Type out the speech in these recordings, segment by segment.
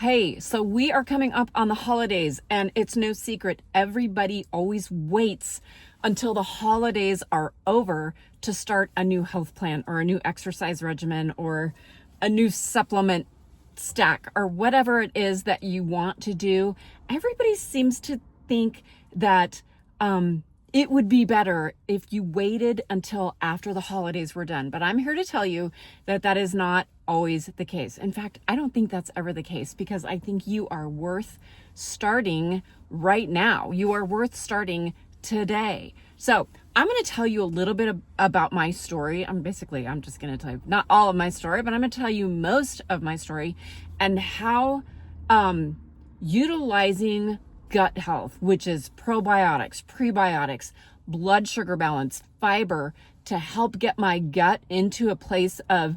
Hey, so we are coming up on the holidays, and it's no secret. Everybody always waits until the holidays are over to start a new health plan or a new exercise regimen or a new supplement stack or whatever it is that you want to do. Everybody seems to think that it would be better if you waited until after the holidays were done. But I'm here to tell you that that is not always the case. In fact, I don't think that's ever the case, because I think you are worth starting right now. You are worth starting today. So I'm going to tell you a little bit about my story. I'm just going to tell you not all of my story, but I'm going to tell you most of my story and how utilizing gut health, which is probiotics, prebiotics, blood sugar balance, fiber, to help get my gut into a place of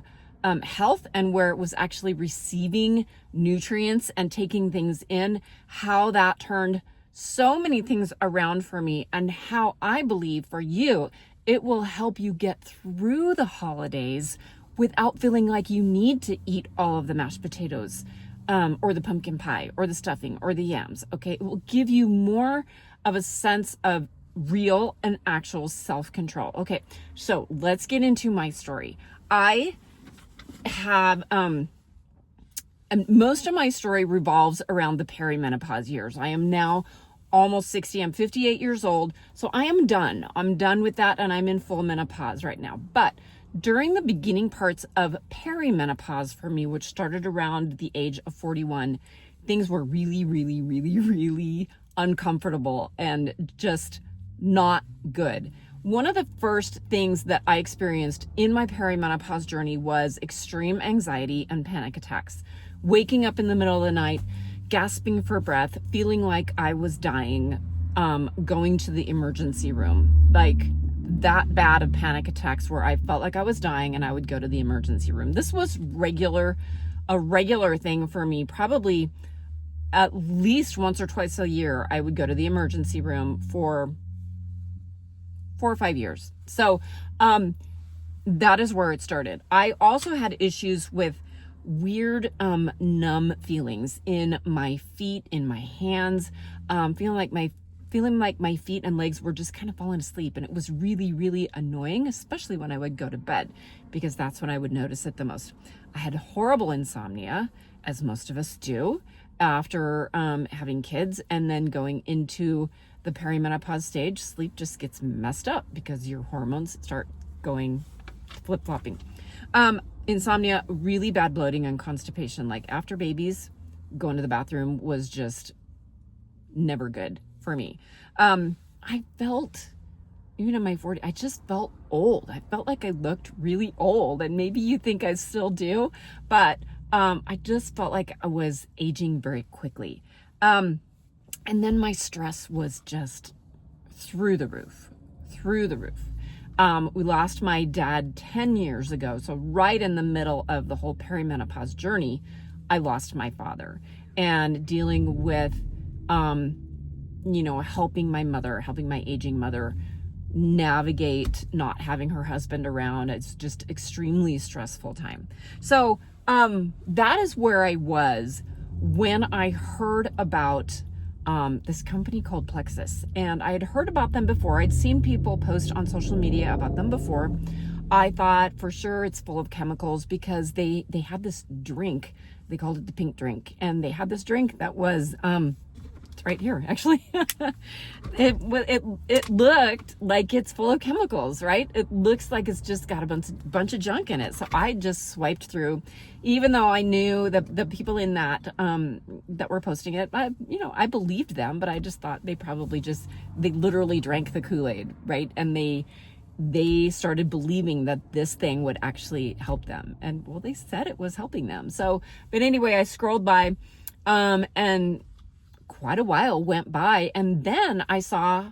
health and where it was actually receiving nutrients and taking things in, how that turned so many things around for me, and how I believe for you, it will help you get through the holidays without feeling like you need to eat all of the mashed potatoes, or the pumpkin pie, or the stuffing, or the yams. Okay, it will give you more of a sense of real and actual self-control. Okay, so let's get into my story. I have, and most of my story revolves around the perimenopause years. I am now almost 60. I'm 58 years old. So I am done. I'm done with that, and I'm in full menopause right now. But during the beginning parts of perimenopause for me, which started around the age of 41, things were really, really, really, really uncomfortable and just not good. One of the first things that I experienced in my perimenopause journey was extreme anxiety and panic attacks. Waking up in the middle of the night, gasping for breath, feeling like I was dying, going to the emergency room. Like that bad of panic attacks where I felt like I was dying and I would go to the emergency room. This was a regular thing for me. Probably at least once or twice a year, I would go to the emergency room for 4 or 5 years. So that is where it started. I also had issues with weird numb feelings in my feet, in my hands, feeling like my feet and legs were just kind of falling asleep. And it was really, really annoying, especially when I would go to bed, because that's when I would notice it the most. I had horrible insomnia, as most of us do, after having kids, and then going into the perimenopause stage. Sleep just gets messed up because your hormones start going flip-flopping. Insomnia, really bad bloating and constipation. Like after babies, going to the bathroom was just never good for me. I felt, even in my 40s, I just felt old. I felt like I looked really old, and maybe you think I still do, but I just felt like I was aging very quickly. And then my stress was just through the roof. We lost my dad 10 years ago. So right in the middle of the whole perimenopause journey, I lost my father, and dealing with, helping my aging mother navigate not having her husband around. It's just extremely stressful time. So that is where I was when I heard about this company called Plexus. And I had heard about them before. I'd seen people post on social media about them before. I thought for sure it's full of chemicals, because they had this drink. They called it the pink drink. And they had this drink that was, it's right here, actually. It looked like it's full of chemicals, right? It looks like it's just got a bunch of junk in it. So I just swiped through, even though I knew the people in that were posting it. I believed them, but I just thought they literally drank the Kool-Aid, right? And they started believing that this thing would actually help them. And well, they said it was helping them. So, but anyway, I scrolled by, and quite a while went by, and then I saw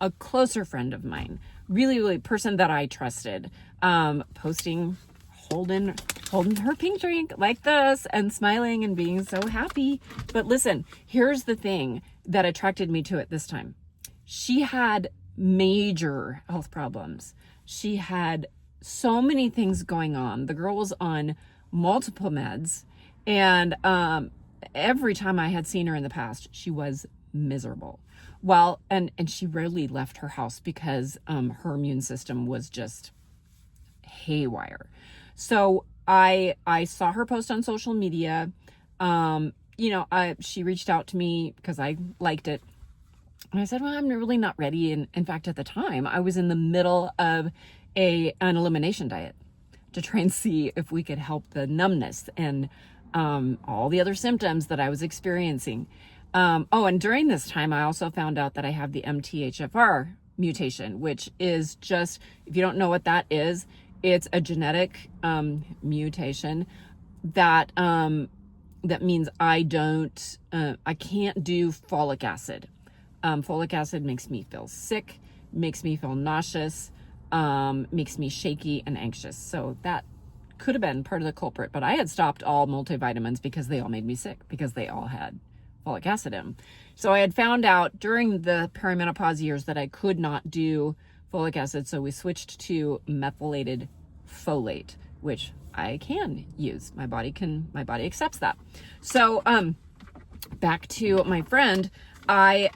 a closer friend of mine, really person that I trusted, posting, holding her pink drink like this and smiling and being so happy. But listen, here's the thing that attracted me to it this time. She had major health problems. She had so many things going on. The girl was on multiple meds, and every time I had seen her in the past, she was miserable. Well, and she rarely left her house because her immune system was just haywire. So I saw her post on social media. She reached out to me because I liked it. And I said, well, I'm really not ready. And in fact, at the time, I was in the middle of an elimination diet to try and see if we could help the numbness and all the other symptoms that I was experiencing. And during this time, I also found out that I have the MTHFR mutation, which is just, if you don't know what that is, it's a genetic mutation that means I can't do folic acid. Folic acid makes me feel sick, makes me feel nauseous, makes me shaky and anxious. So that could have been part of the culprit, but I had stopped all multivitamins because they all made me sick, because they all had folic acid in them. So I had found out during the perimenopause years that I could not do folic acid. So we switched to methylated folate, which I can use. My body accepts that. So, back to my friend, I,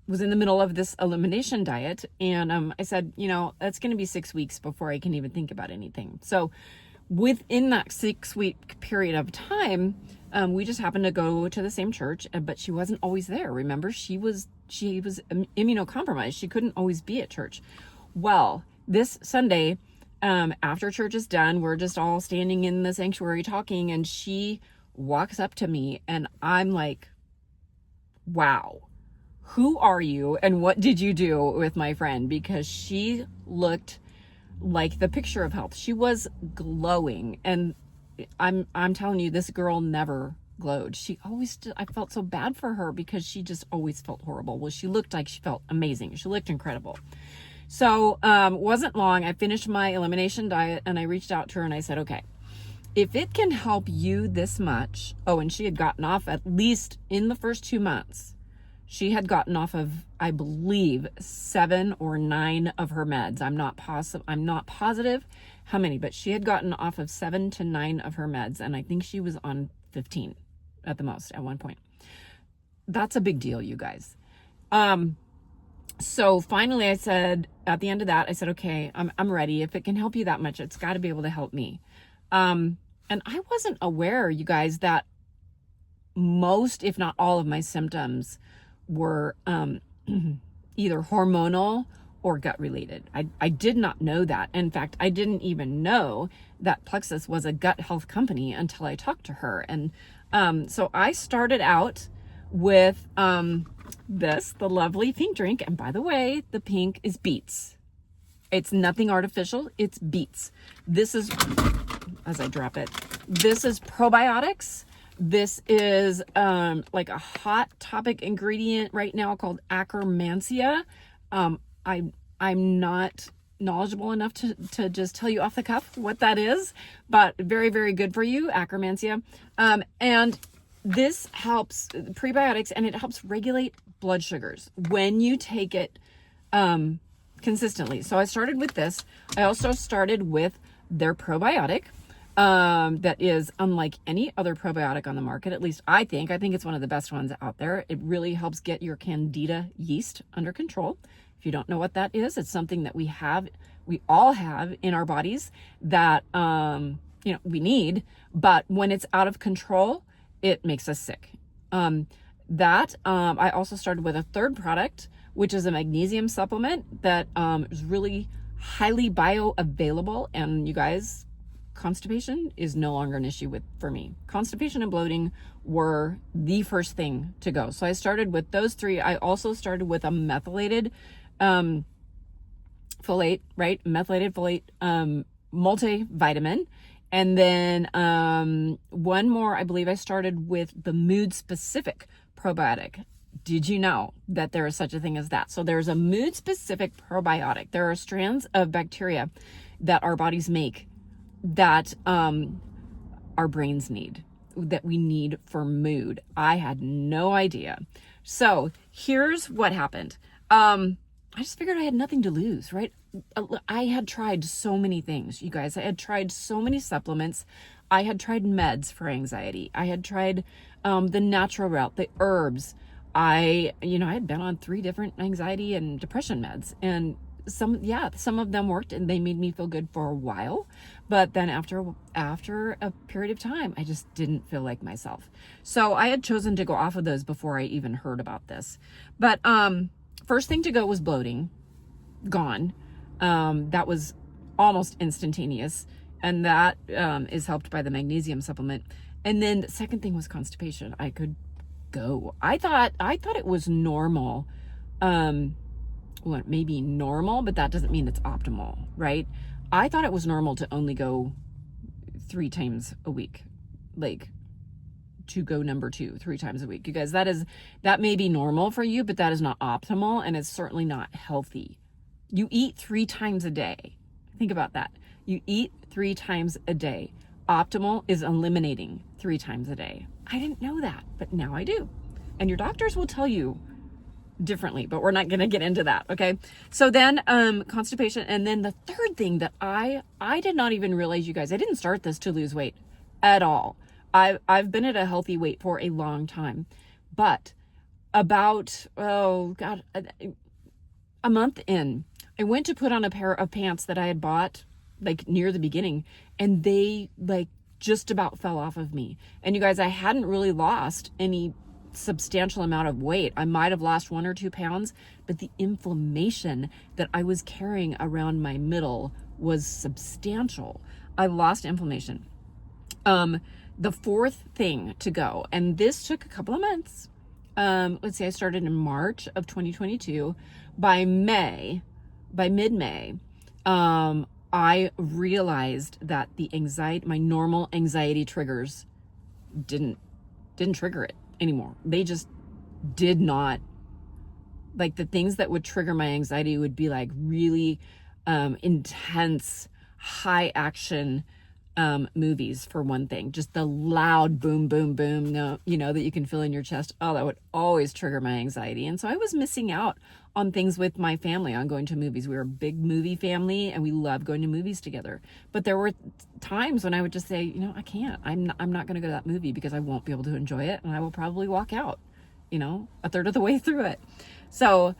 was in the middle of this elimination diet, and I said, that's going to be 6 weeks before I can even think about anything. So within that 6-week period of time, we just happened to go to the same church, but she wasn't always there. Remember, she was immunocompromised. She couldn't always be at church. Well, this Sunday, after church is done, we're just all standing in the sanctuary talking, and she walks up to me, and I'm like, wow. Who are you and what did you do with my friend? Because she looked like the picture of health. She was glowing, and I'm telling you, this girl never glowed. She always did. I felt so bad for her because she just always felt horrible. Well, she looked like she felt amazing. She looked incredible. So wasn't long. I finished my elimination diet, and I reached out to her and I said, okay, if it can help you this much. Oh, and she had gotten off, at least in the first 2 months, she had gotten off of, I believe, 7 or 9 of her meds. I'm not positive how many, but she had gotten off of 7 to 9 of her meds, and I think she was on 15 at the most at one point. That's a big deal, you guys. So finally I said, at the end of that, I said, okay, I'm ready. If it can help you that much, it's got to be able to help me. And I wasn't aware, you guys, that most, if not all of my symptoms were either hormonal or gut related. I did not know that. In fact, I didn't even know that Plexus was a gut health company until I talked to her. And so I started out with the lovely pink drink. And by the way, the pink is beets. It's nothing artificial. It's beets. This is, as I drop it, this is probiotics. This is like a hot topic ingredient right now called Akkermansia. I'm not knowledgeable enough to just tell you off the cuff what that is, but very, very good for you, Akkermansia. And this helps prebiotics, and it helps regulate blood sugars when you take it consistently. So I started with this. I also started with their probiotic. That is unlike any other probiotic on the market. At least I think it's one of the best ones out there. It really helps get your candida yeast under control. If you don't know what that is, it's something that we all have in our bodies that, we need, but when it's out of control, it makes us sick. I also started with a third product, which is a magnesium supplement that, is really highly bioavailable. And you guys, constipation is no longer an issue for me. Constipation and bloating were the first thing to go. So I started with those 3. I also started with a methylated folate, right? Methylated folate multivitamin. And then one more, I believe I started with the mood specific probiotic. Did you know that there is such a thing as that? So there's a mood specific probiotic. There are strands of bacteria that our bodies make that our brains need, that we need for mood. I had no idea. So here's what happened. I just figured I had nothing to lose, right? I had tried so many things, you guys. I had tried so many supplements. I had tried meds for anxiety. I had tried the natural route, the herbs. I had been on 3 different anxiety and depression meds, and some of them worked and they made me feel good for a while, but then after a period of time, I just didn't feel like myself. So I had chosen to go off of those before I even heard about this. But first thing to go was bloating. Gone. That was almost instantaneous, and that is helped by the magnesium supplement. And then the second thing was constipation. I could go. I thought it was normal. Well, it may be normal, but that doesn't mean it's optimal, right? I thought it was normal to only go 3 times a week, like to go number 2 3 times a week. You guys, that may be normal for you, but that is not optimal, and it's certainly not healthy. You eat 3 times a day. Think about that. You eat 3 times a day. Optimal is eliminating 3 times a day. I didn't know that, but now I do. And your doctors will tell you differently, but we're not going to get into that. Okay. So then, constipation. And then the third thing that I did not even realize, you guys, I didn't start this to lose weight at all. I've been at a healthy weight for a long time, but about, a month in, I went to put on a pair of pants that I had bought like near the beginning, and they like just about fell off of me. And you guys, I hadn't really lost any substantial amount of weight. I might have lost 1 or 2 pounds, but the inflammation that I was carrying around my middle was substantial. I lost inflammation. The fourth thing to go, and this took a couple of months. Let's say I started in March of 2022. By mid-May, I realized that my normal anxiety triggers didn't trigger it anymore. They just did not. Like, the things that would trigger my anxiety would be like really intense, high action movies, for one thing. Just the loud boom, boom, boom, that you can feel in your chest. Oh, that would always trigger my anxiety. And so I was missing out on things with my family, on going to movies. We were a big movie family, and we love going to movies together. But there were times when I would just say, I can't. I'm not going to go to that movie because I won't be able to enjoy it, and I will probably walk out, a third of the way through it. So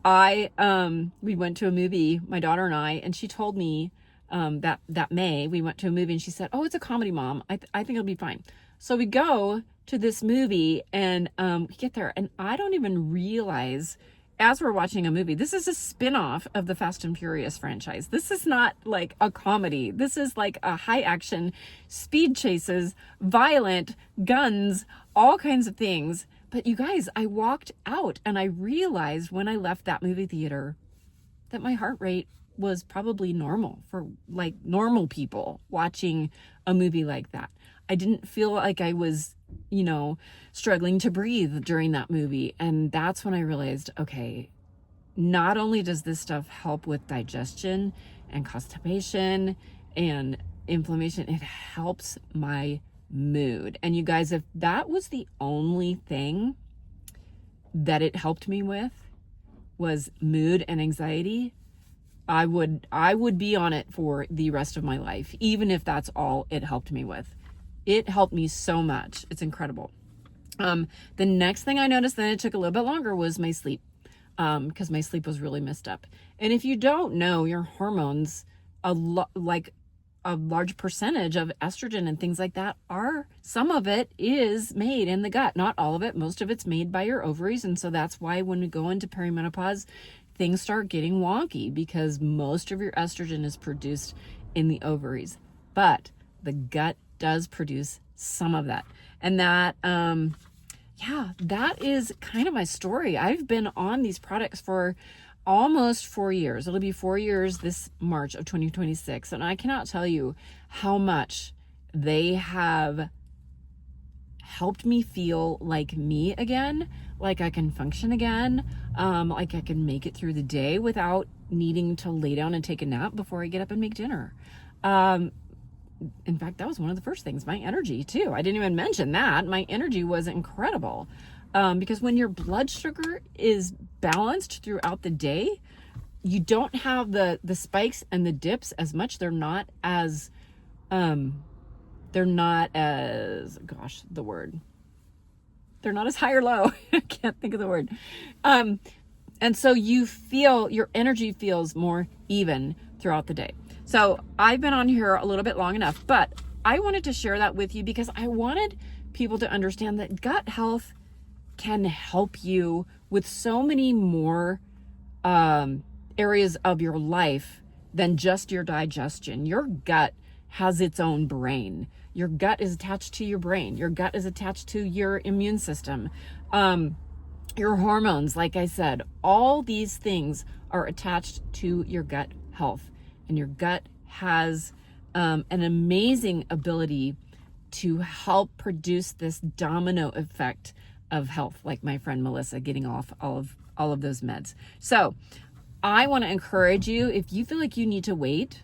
we went to a movie, my daughter and I, and she told me that May we went to a movie, and she said, "Oh, it's a comedy, Mom. I think it'll be fine." So we go to this movie, and we get there, and I don't even realize, as we're watching a movie, this is a spin-off of the Fast and Furious franchise. This is not like a comedy. This is like a high action, speed chases, violent, guns, all kinds of things. But you guys, I walked out and I realized when I left that movie theater that my heart rate was probably normal for like normal people watching a movie like that. I didn't feel like I was, struggling to breathe during that movie. And that's when I realized, okay, not only does this stuff help with digestion and constipation and inflammation, it helps my mood. And you guys, if that was the only thing that it helped me with was mood and anxiety, I would be on it for the rest of my life, even if that's all it helped me with. It helped me so much. It's incredible. The next thing I noticed, then it took a little bit longer, was my sleep, because my sleep was really messed up. And if you don't know, your hormones, like a large percentage of estrogen and things like that, some of it is made in the gut. Not all of it. Most of it's made by your ovaries. And so that's why when we go into perimenopause, things start getting wonky, because most of your estrogen is produced in the ovaries. But the gut does produce some of that. And that, that is kind of my story. I've been on these products for almost 4 years. It'll be 4 years this March of 2026. And I cannot tell you how much they have helped me feel like me again, like I can function again, like I can make it through the day without needing to lay down and take a nap before I get up and make dinner. In fact, that was one of the first things, my energy too. I didn't even mention that. My energy was incredible. Because when your blood sugar is balanced throughout the day, you don't have the spikes and the dips as much. They're not as gosh, the word. They're not as high or low. I can't think of the word. And so you feel, your energy feels more even throughout the day. So I've been on here a little bit long enough, but I wanted to share that with you because I wanted people to understand that gut health can help you with so many more areas of your life than just your digestion. Your gut has its own brain. Your gut is attached to your brain. Your gut is attached to your immune system. Your hormones, like I said, all these things are attached to your gut health. And your gut has an amazing ability to help produce this domino effect of health, like my friend Melissa getting off all of those meds. So I want to encourage you, if you feel like you need to wait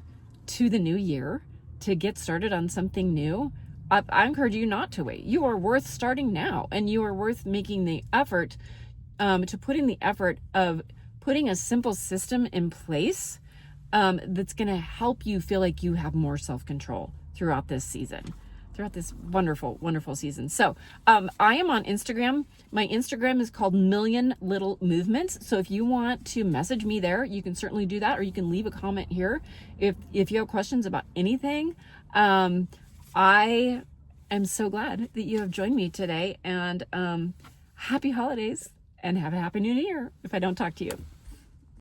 to the new year to get started on something new, I encourage you not to wait. You are worth starting now, and you are worth making the effort to putting the effort of putting a simple system in place that's going to help you feel like you have more self-control throughout this season, throughout this wonderful, wonderful season. So I am on Instagram. My Instagram is called Million Little Movements. So if you want to message me there, you can certainly do that, or you can leave a comment here if you have questions about anything. I am so glad that you have joined me today, and happy holidays and have a happy new year if I don't talk to you.